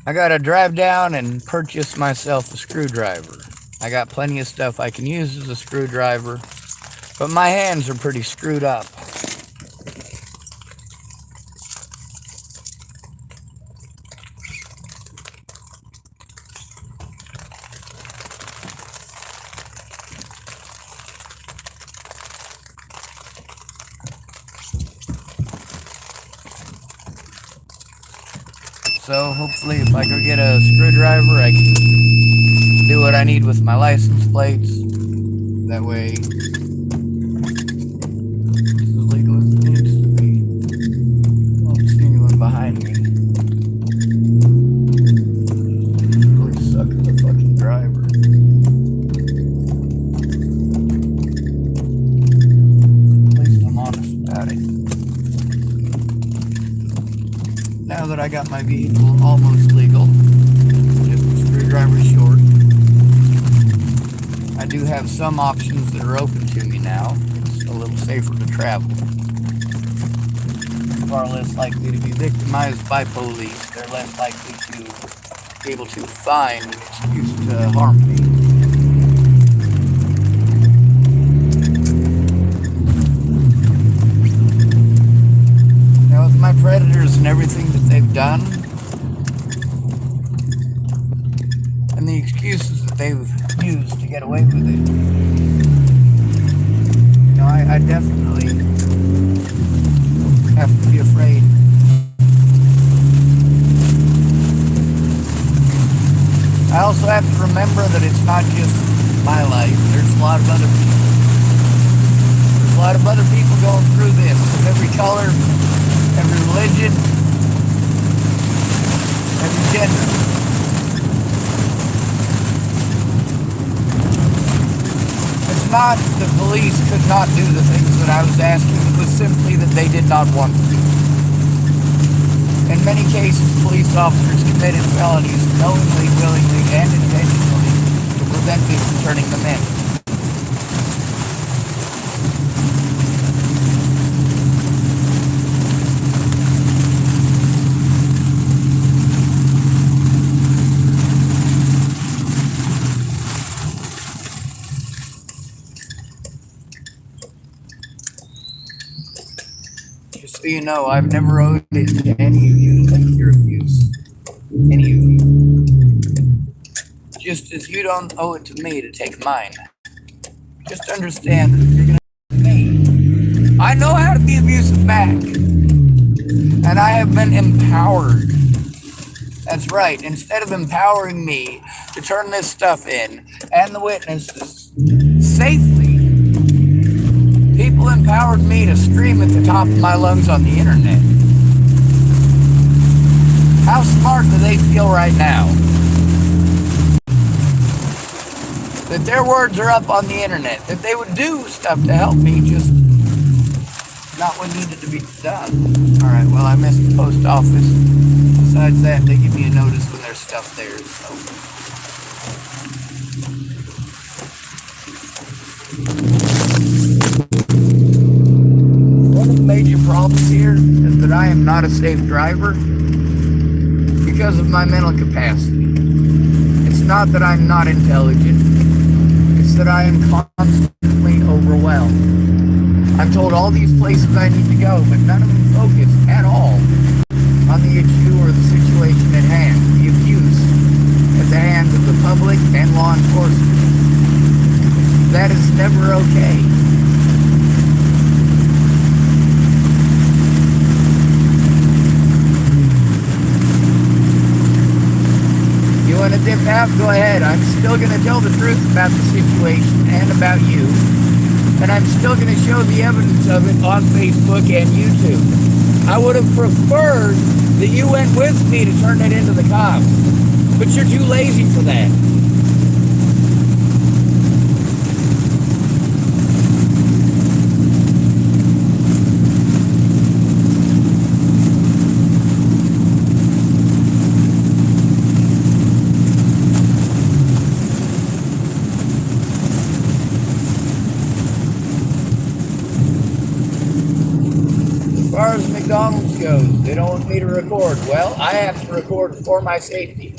I gotta drive down and purchase myself a screwdriver. I got plenty of stuff I can use as a screwdriver, but my hands are pretty screwed up. So hopefully if I go get a screwdriver, I can do what I need with my license plates. That way, it's as legal as it needs to be. I don't see anyone behind me. Really suck at the fucking driver. At least I'm honest about it. Now that I got my vehicle almost legal, just a screwdriver short, I do have some options that are open to me now. It's a little safer to travel. Far less likely to be victimized by police. They're less likely to be able to find an excuse to harm me. Now with my predators and everything that they've done, and the excuses that they've used to get away with it, you know, I definitely have to be afraid. I also have to remember that it's not just my life. There's a lot of other people. There's a lot of other people going through this, of every color, every religion, every gender. It's not that the police could not do the things that I was asking. It was simply that they did not want to. In many cases, police officers committed felonies knowingly, willingly, and intentionally to prevent me from turning them in. Just so you know, I've never owed it to any of you to take your abuse. Any of you. Just as you don't owe it to me to take mine. Just understand that if you're going to me, I know how to be abusive back. And I have been empowered. That's right. Instead of empowering me to turn this stuff in and the witnesses safely, people empowered me to scream at the top of my lungs on the internet. How smart do they feel right now? That their words are up on the internet, that they would do stuff to help me, just not what needed to be done. Alright, well, I missed the post office. Besides that, they give me a notice when there's stuff there, so. One of the major problems here is that I am not a safe driver because of my mental capacity. It's not that I'm not intelligent. It's that I am constantly overwhelmed. I'm told all these places I need to go, but none of them focus at all on the issue or the situation at hand, the abuse at the hands of the public and law enforcement. That is never okay. You want to dip out? Go ahead. I'm still going to tell the truth about the situation and about you. And I'm still going to show the evidence of it on Facebook and YouTube. I would have preferred that you went with me to turn it into the cops. But you're too lazy for that. McDonald's goes. They don't want me to record. Well, I have to record for my safety.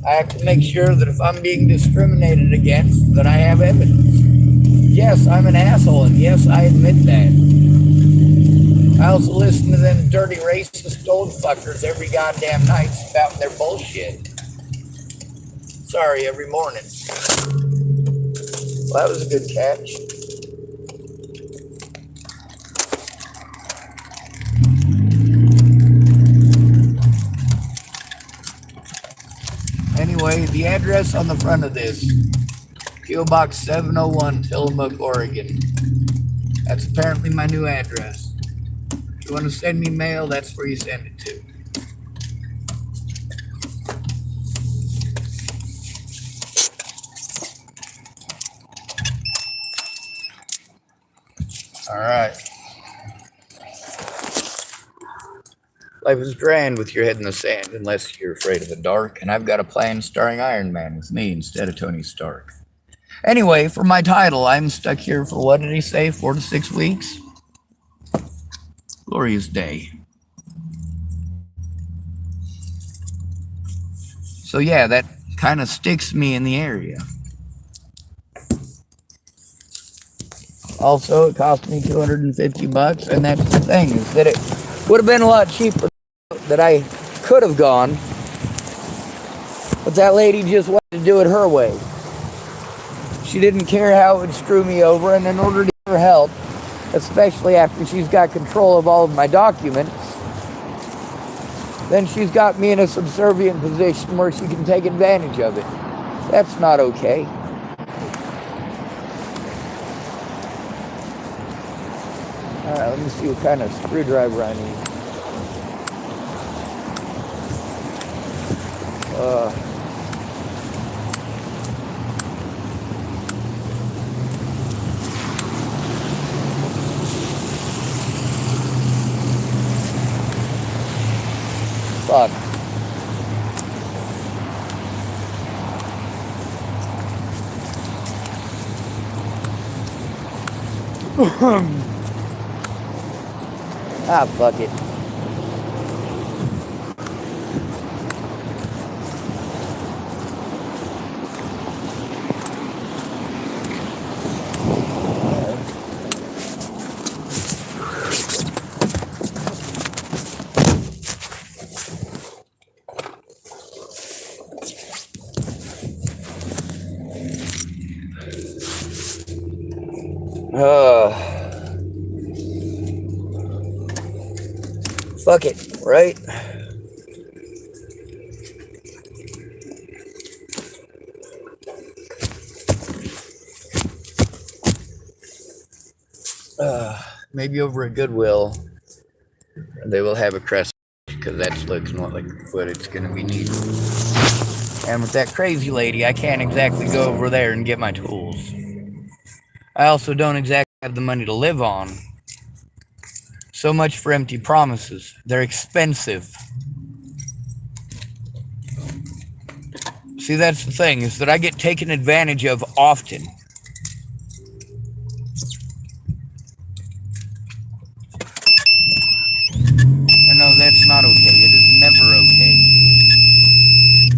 I have to make sure that if I'm being discriminated against, that I have evidence. Yes, I'm an asshole, and yes, I admit that. I also listen to them dirty racist old fuckers every goddamn night spouting their bullshit. Sorry, every morning. Well, that was a good catch. Anyway, the address on the front of this, Pobox 701, Tillamook, Oregon. That's apparently my new address. If you want to send me mail, that's where you send it to. Alright. Life is grand with your head in the sand, unless you're afraid of the dark, and I've got a plan starring Iron Man with me instead of Tony Stark. Anyway, for my title, I'm stuck here for, what did he say, 4 to 6 weeks? Glorious day. So yeah, that kind of sticks me in the area. Also, it cost me $250, and that's the thing, is that it would have been a lot cheaper that I could have gone, but that lady just wanted to do it her way. She didn't care how it would screw me over, and in order to get her help, especially after she's got control of all of my documents, then she's got me in a subservient position where she can take advantage of it. That's not okay. Alright, let me see what kind of screwdriver I need. Fuck. Ah, fuck it. Fuck it, right? Maybe over at Goodwill, they will have a crest, because that's looking like what it's going to be needed. And with that crazy lady, I can't exactly go over there and get my tools. I also don't exactly have the money to live on. So much for empty promises. They're expensive. See, that's the thing, is that I get taken advantage of often. And no, that's not okay. It is never okay.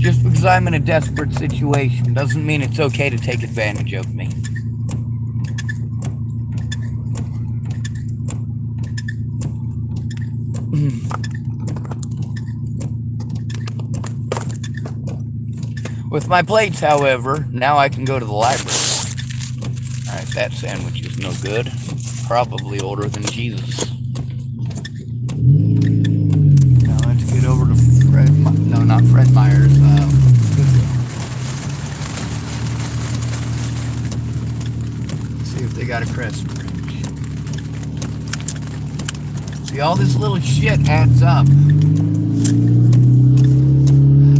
Just because I'm in a desperate situation doesn't mean it's okay to take advantage of me. With my plates, however, now I can go to the library. Alright, that sandwich is no good. Probably older than Jesus. Now let's get over to Fred, no, not Fred Meyer's, let's see if they got a crest bridge. See, all this little shit adds up.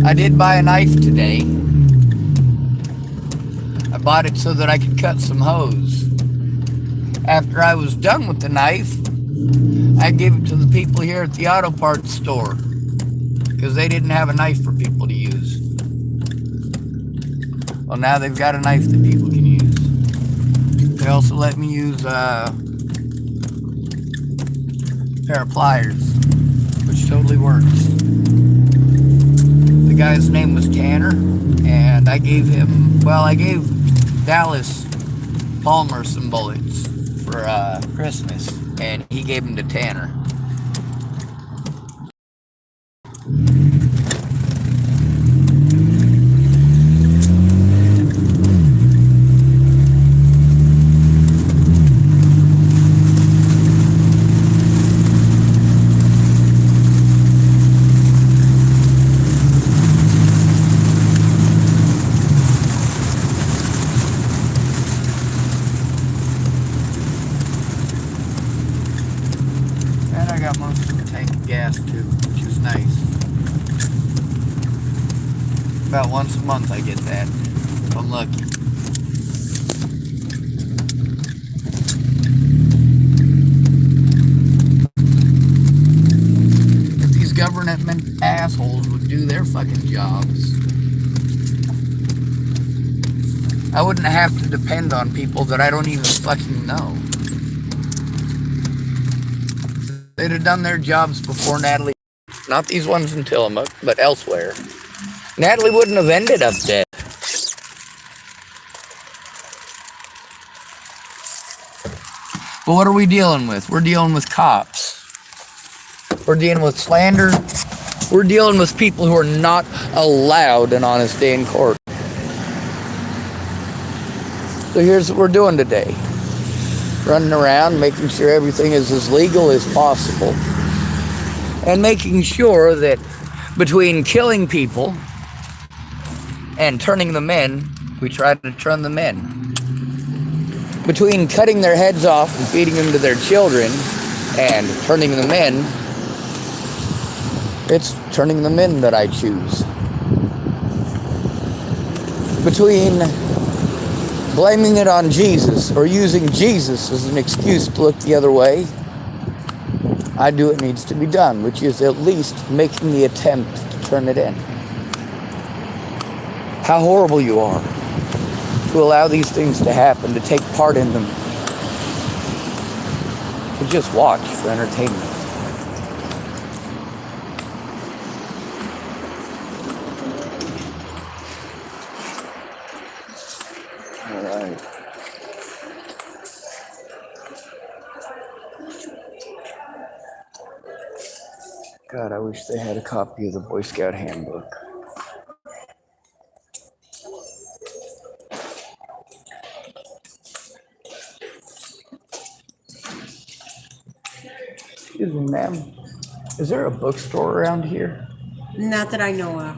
I did buy a knife today. I bought it so that I could cut some hose. After I was done with the knife, I gave it to the people here at the auto parts store because they didn't have a knife for people to use. Well, now they've got a knife that people can use. They also let me use a pair of pliers, which totally works. The guy's name was Tanner, and I gave Dallas Palmer some bullets for Christmas, and he gave them to Tanner. And I got most of the tank of gas too, which is nice. About once a month I get that, if I'm lucky. If these government assholes would do their fucking jobs, I wouldn't have to depend on people that I don't even fucking know. They'd have done their jobs before Natalie. Not these ones in Tillamook, but elsewhere. Natalie wouldn't have ended up dead. But what are we dealing with? We're dealing with cops. We're dealing with slander. We're dealing with people who are not allowed an honest day in court. So here's what we're doing today. Running around, making sure everything is as legal as possible. And making sure that between killing people and turning them in, we try to turn them in. Between cutting their heads off and feeding them to their children and turning them in, it's turning them in that I choose. Between blaming it on Jesus or using Jesus as an excuse to look the other way, I do what needs to be done, which is at least making the attempt to turn it in. How horrible you are to allow these things to happen, to take part in them, to just watch for entertainment. All right. God, I wish they had a copy of the Boy Scout handbook. Excuse me, ma'am. Is there a bookstore around here? Not that I know of.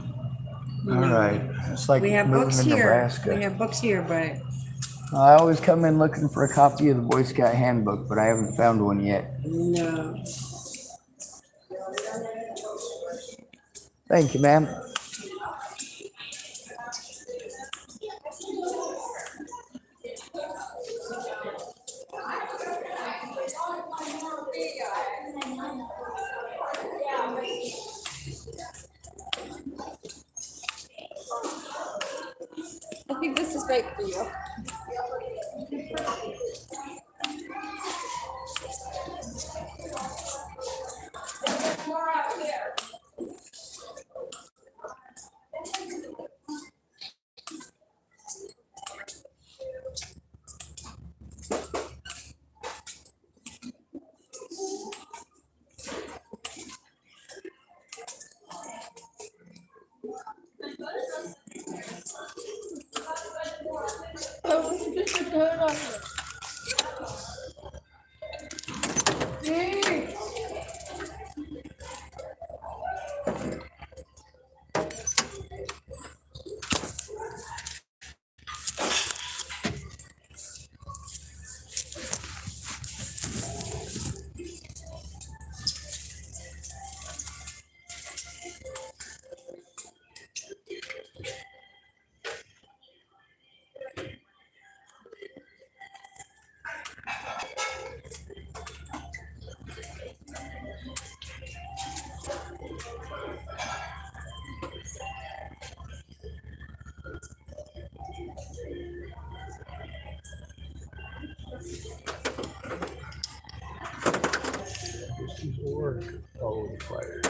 All right. It's like We have moving books to here. Nebraska. We have books here, but I always come in looking for a copy of the Boy Scout handbook, but I haven't found one yet. no. Thank you, ma'am. I think this is right for you. Or follow the fire.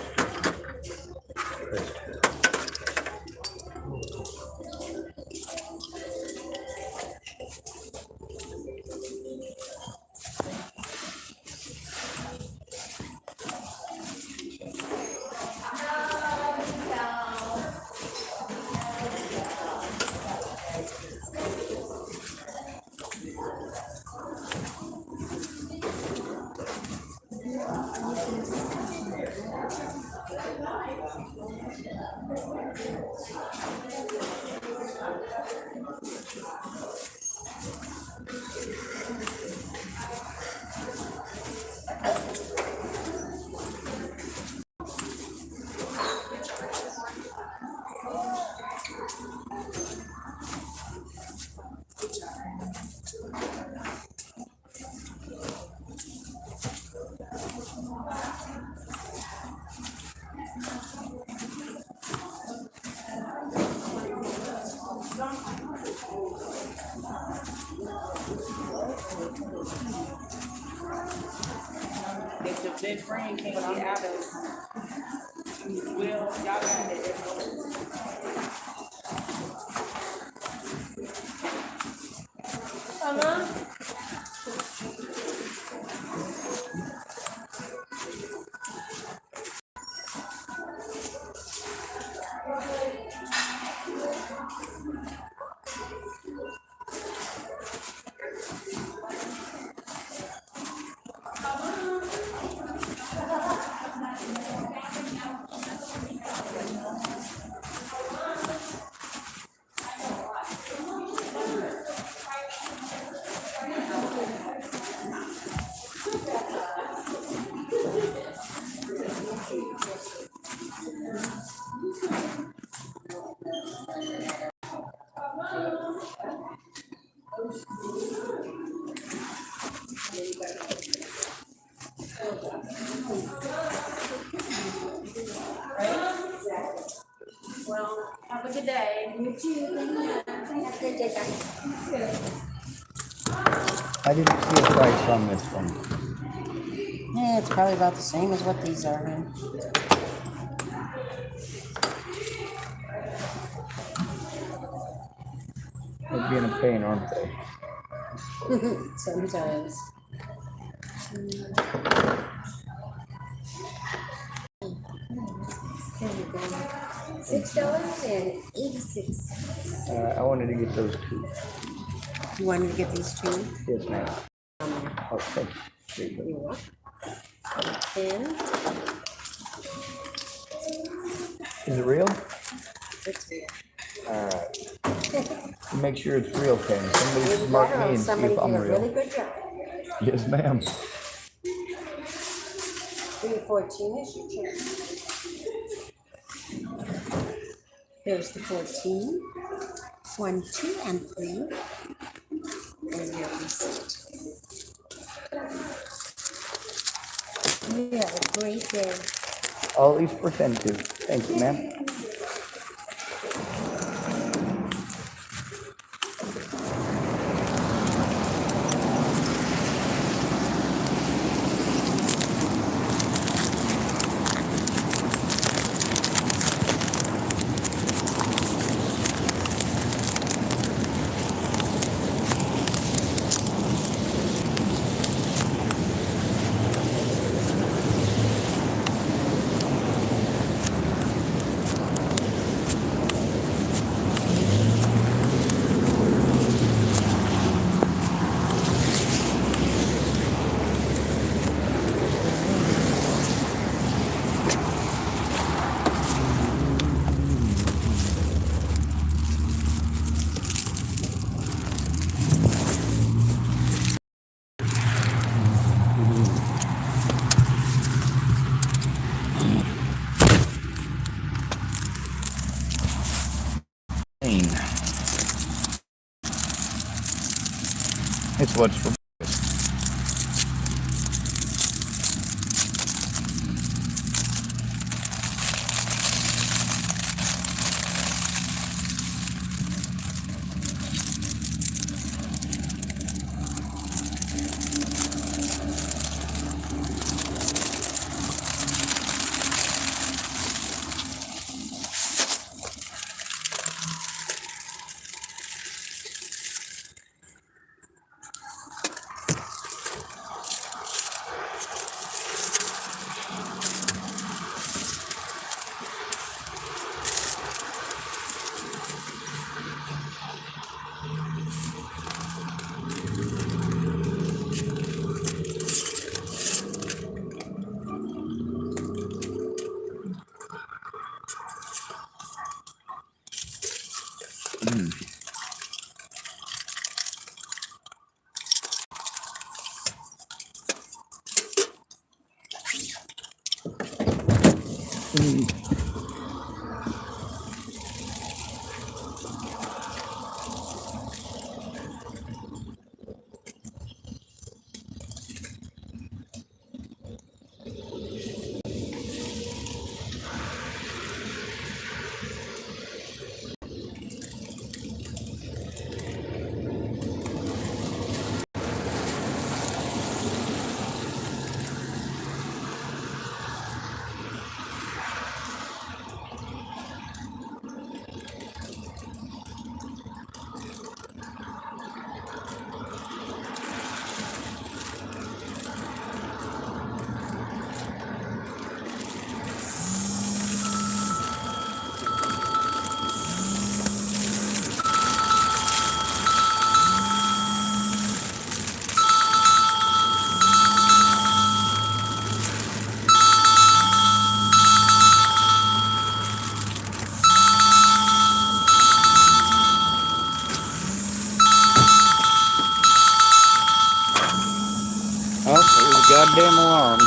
If the big brain can't get out of Will, y'all got it. Mama? Well, have a good day. You too. Have a good day, guys. I didn't see a price on this one. Yeah, it's probably about the same as what these are. Man. They're being a pain, aren't they? Sometimes. $6.86. I wanted to get those two. You wanted to get these two? Yes, ma'am. Okay. There you go. You want? And Is it real? it's real. Alright. Make sure it's real, Ken. Somebody mark me and see Somebody if I'm did a really real. good job. Yes, ma'am. 314 is your check. There's the 14. 1, 2, and 3. And your receipt. You have a great day. All these for 10 too. Thank you, ma'am. It's what's for Oh, there's a goddamn alarm.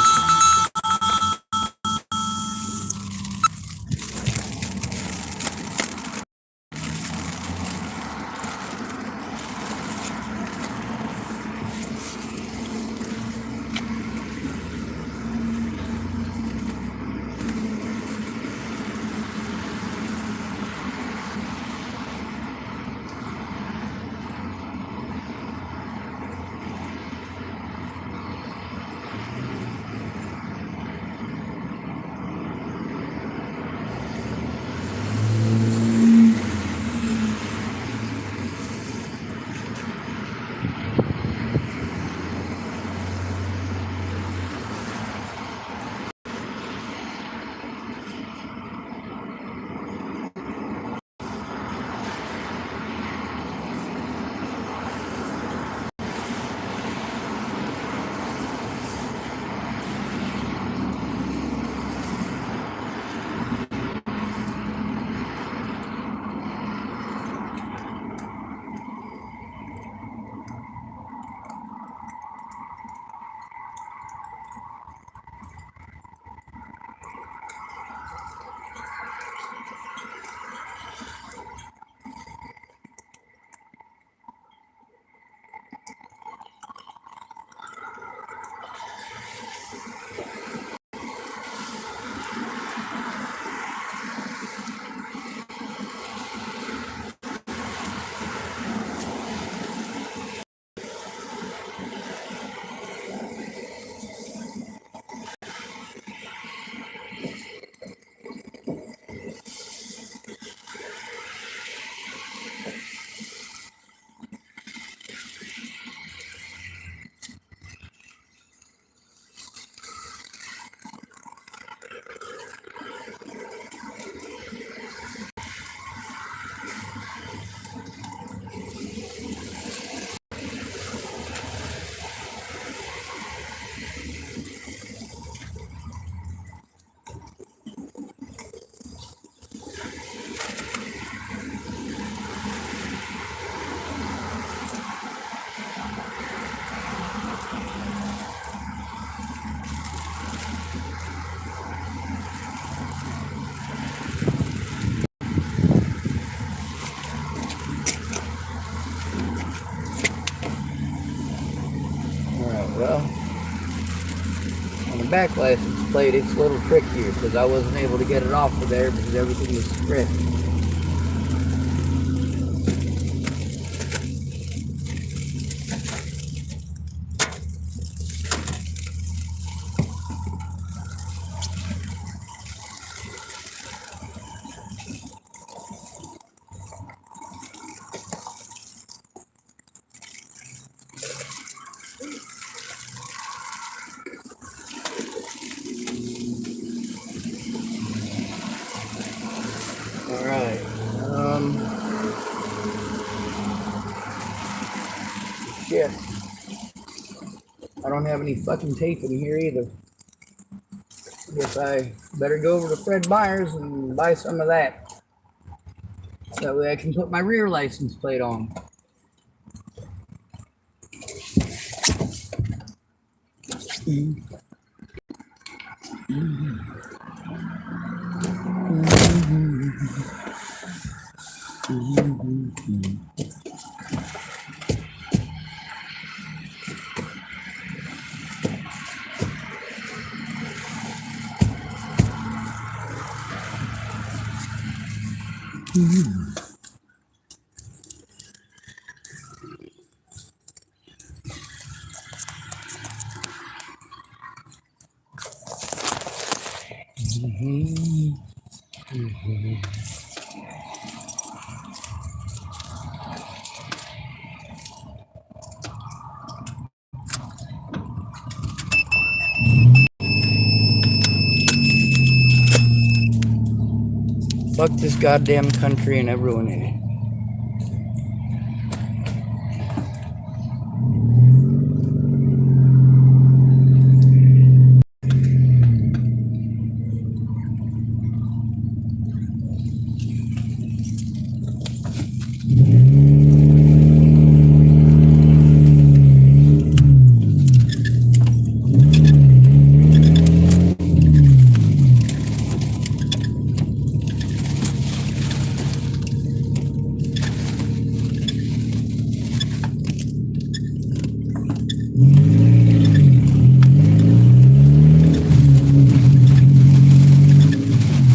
Alright, well, on the back license plate, it's a little trickier because I wasn't able to get it off of there because everything was stripped. Alright, shit. I don't have any fucking tape in here either. Guess I better go over to Fred Meyer's and buy some of that. That way I can put my rear license plate on. Fuck this goddamn country and everyone in it.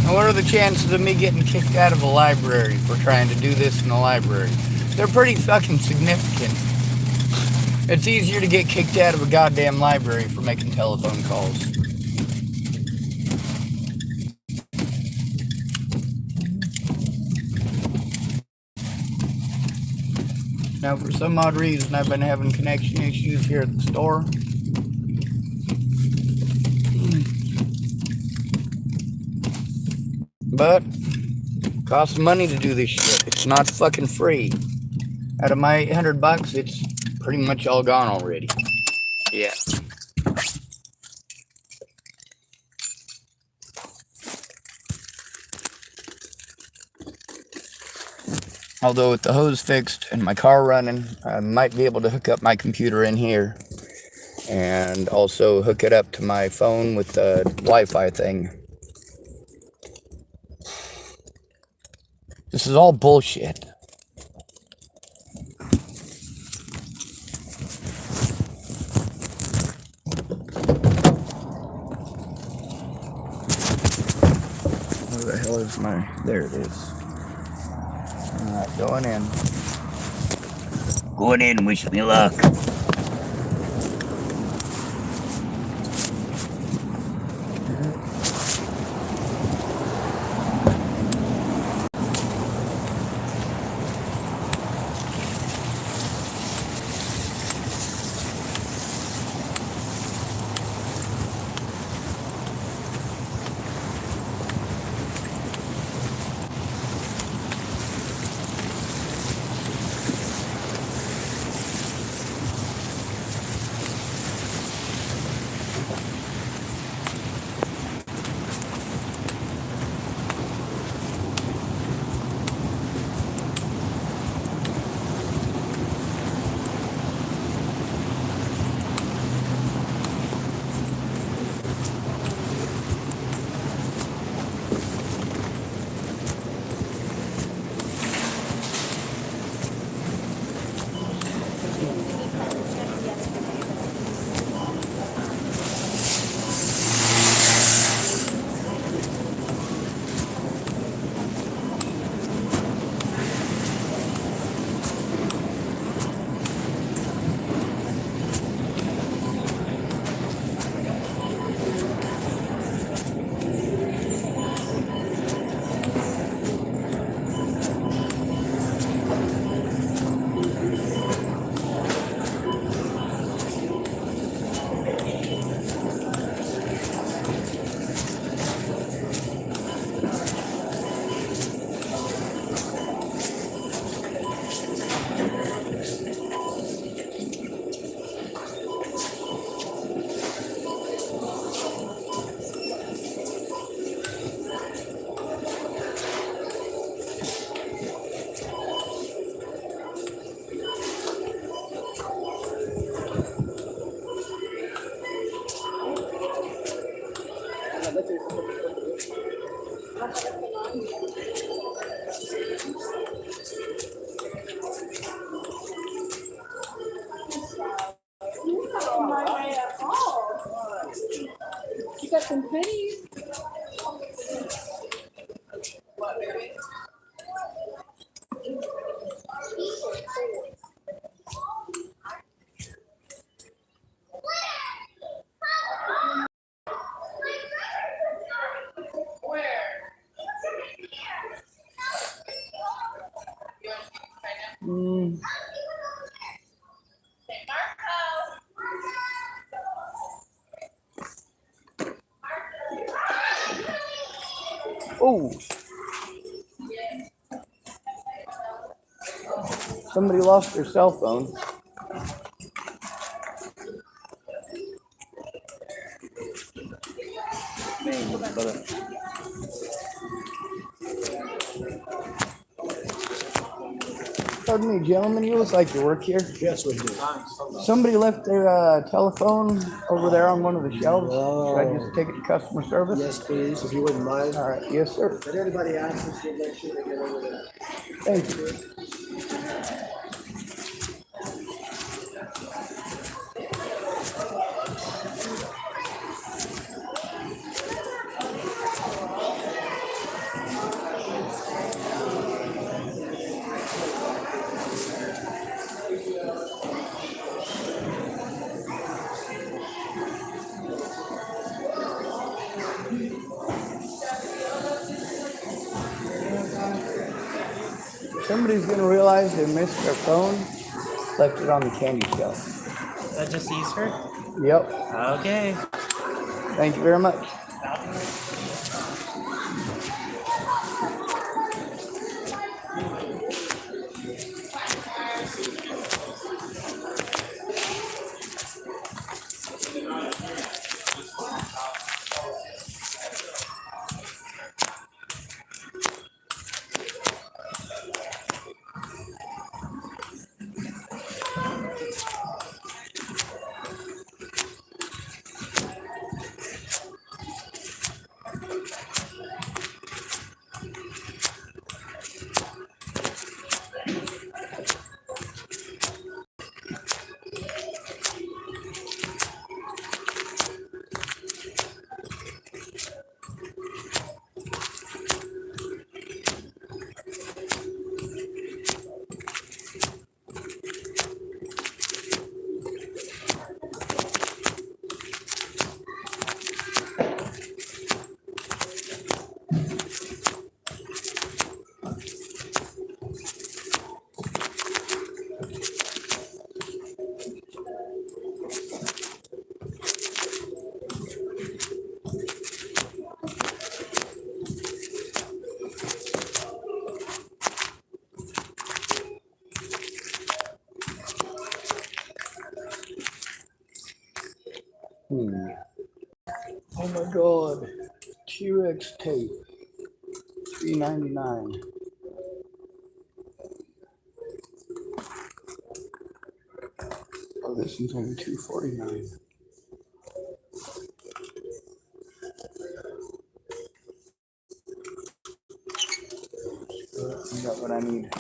What are the chances of me getting kicked out of a library for trying to do this in the library? They're pretty fucking significant. It's easier to get kicked out of a goddamn library for making telephone calls. Now, for some odd reason, I've been having connection issues here at the store. But it costs money to do this shit. It's not fucking free. Out of my $800, it's pretty much all gone already. Yeah. Although with the hose fixed and my car running, I might be able to hook up my computer in here and also hook it up to my phone with the Wi-Fi thing. This is all bullshit. Where the hell is my... There it is. Alright, going in. Going in, wish me luck. You got some pennies. Oh, somebody lost their cell phone. Pardon me, gentlemen, you look like you work here. Yes, we do. Somebody left their telephone over there on one of the shelves. Should I just take it to customer service? Yes, please, if you wouldn't mind. All right, yes, sir. If anybody asks, we'll make sure they get over there. Thank you. Somebody's gonna realize they missed their phone, left it on the candy shelf. That just easier? Yep. Okay. Thank you very much. Oh my God. T-Rex tape. $3.99. Oh, this one's only $2.49. I got what I need.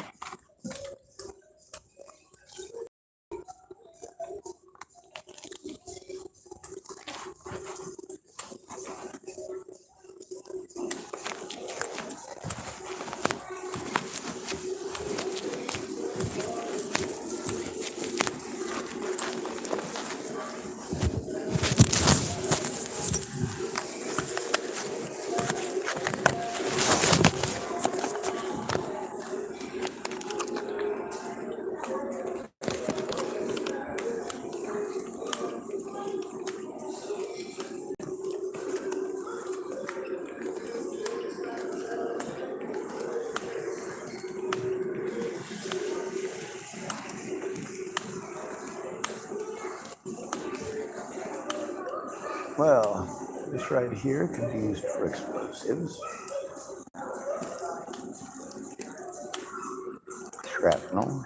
Well, this right here can be used for explosives, shrapnel,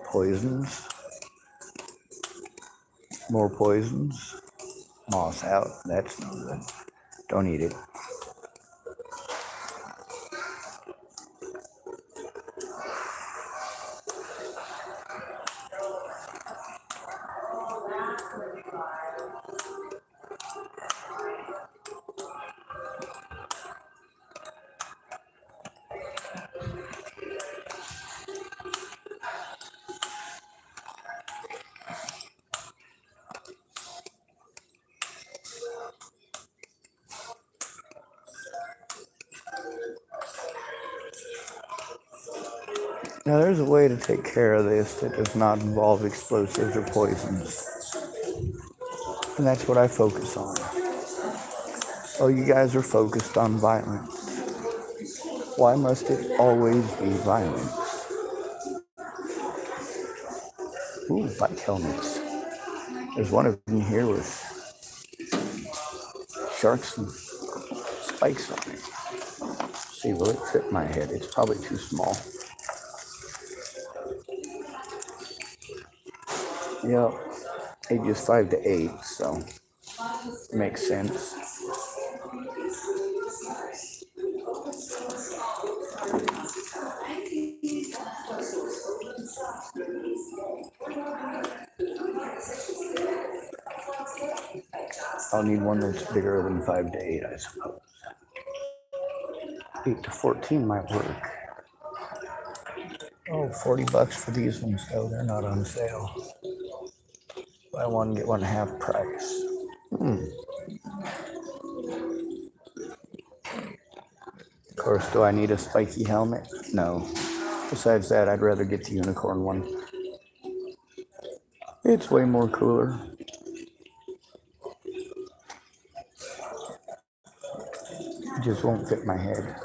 poisons, more poisons, Moss out. That's no good. Don't eat it. Now, there's a way to take care of this that does not involve explosives or poisons. And that's what I focus on. Oh, you guys are focused on violence. Why must it always be violence? Ooh, bike helmets. There's one of them here with sharks and spikes on it. See, will it fit my head? It's probably too small. Yep, ages 5 to 8, so makes sense. I'll need one that's bigger than 5 to 8, I suppose. 8 to 14 might work. Oh, $40 for these ones, though. They're not on sale. Buy one, get one half price. Of course, do I need a spiky helmet? No. Besides that, I'd rather get the unicorn one. It's way more cooler. It just won't fit my head.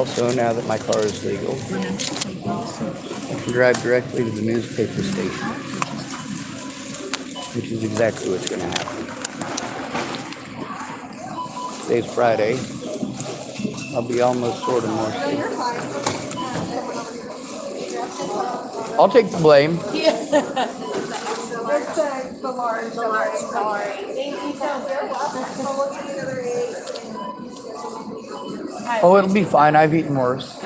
Also, now that my car is legal, I can drive directly to the newspaper station, which is exactly what's going to happen. Today's Friday. I'll be almost sort of more safe. I'll take the blame. The large, sorry. Thank you so much. Oh, it'll be fine. I've eaten worse.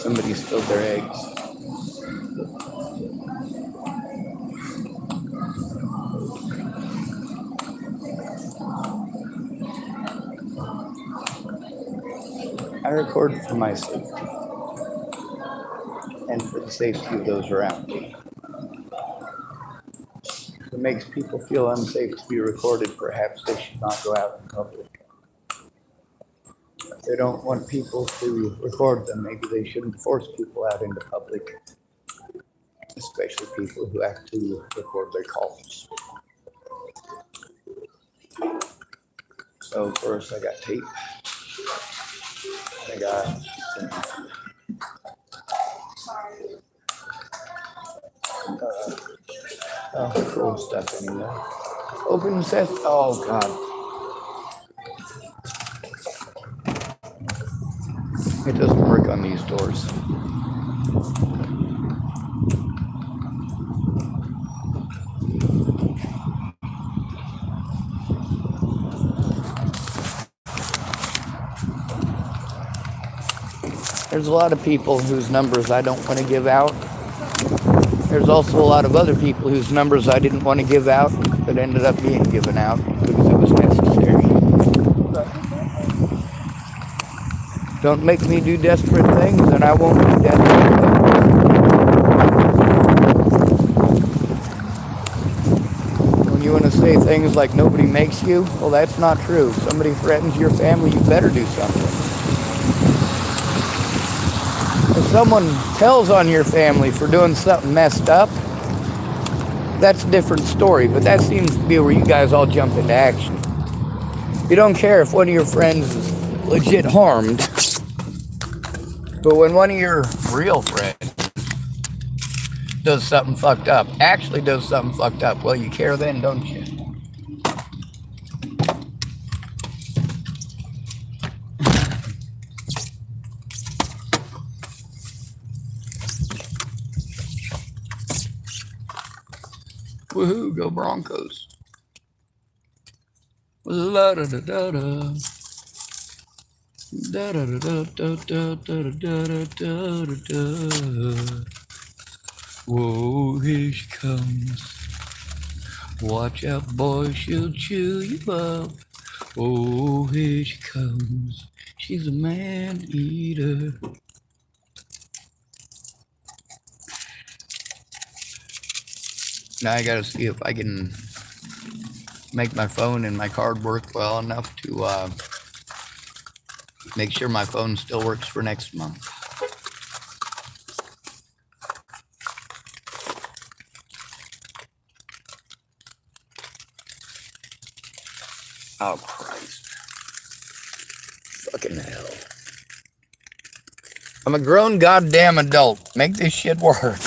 Somebody spilled their eggs. I record for my safety and for the safety of those around me. If it makes people feel unsafe to be recorded, perhaps they should not go out in public. If they don't want people to record them, maybe they shouldn't force people out into public, especially people who have to record their calls. So first I got tape. I got cool stuff anyway. Open set. Oh God. It doesn't work on these doors. There's a lot of people whose numbers I don't want to give out. There's also a lot of other people whose numbers I didn't want to give out that ended up being given out because it was necessary. Don't make me do desperate things and I won't do desperate things. When you want to say things like nobody makes you, well, that's not true. If somebody threatens your family, you better do something. If someone tells on your family for doing something messed up, that's a different story, but that seems to be where you guys all jump into action. You don't care if one of your friends is legit harmed, but when one of your real friends does something fucked up, well, you care then, don't you? Woohoo, go Broncos. La da da da da. Da da da da da da da da da da da. Whoa, here she comes. Watch out, boy, she'll chew you up. Oh, here she comes. She's a man-eater. Now I gotta see if I can make my phone and my card work well enough to make sure my phone still works for next month. Oh, Christ. Fucking hell. I'm a grown goddamn adult. Make this shit work.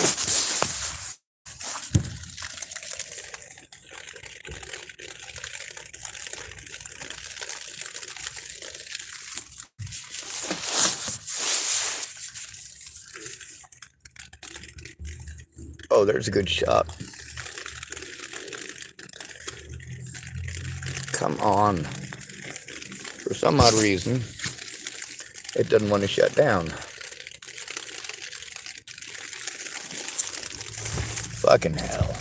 Oh, there's a good shot. Come on. For some odd reason, it doesn't want to shut down. Fucking hell.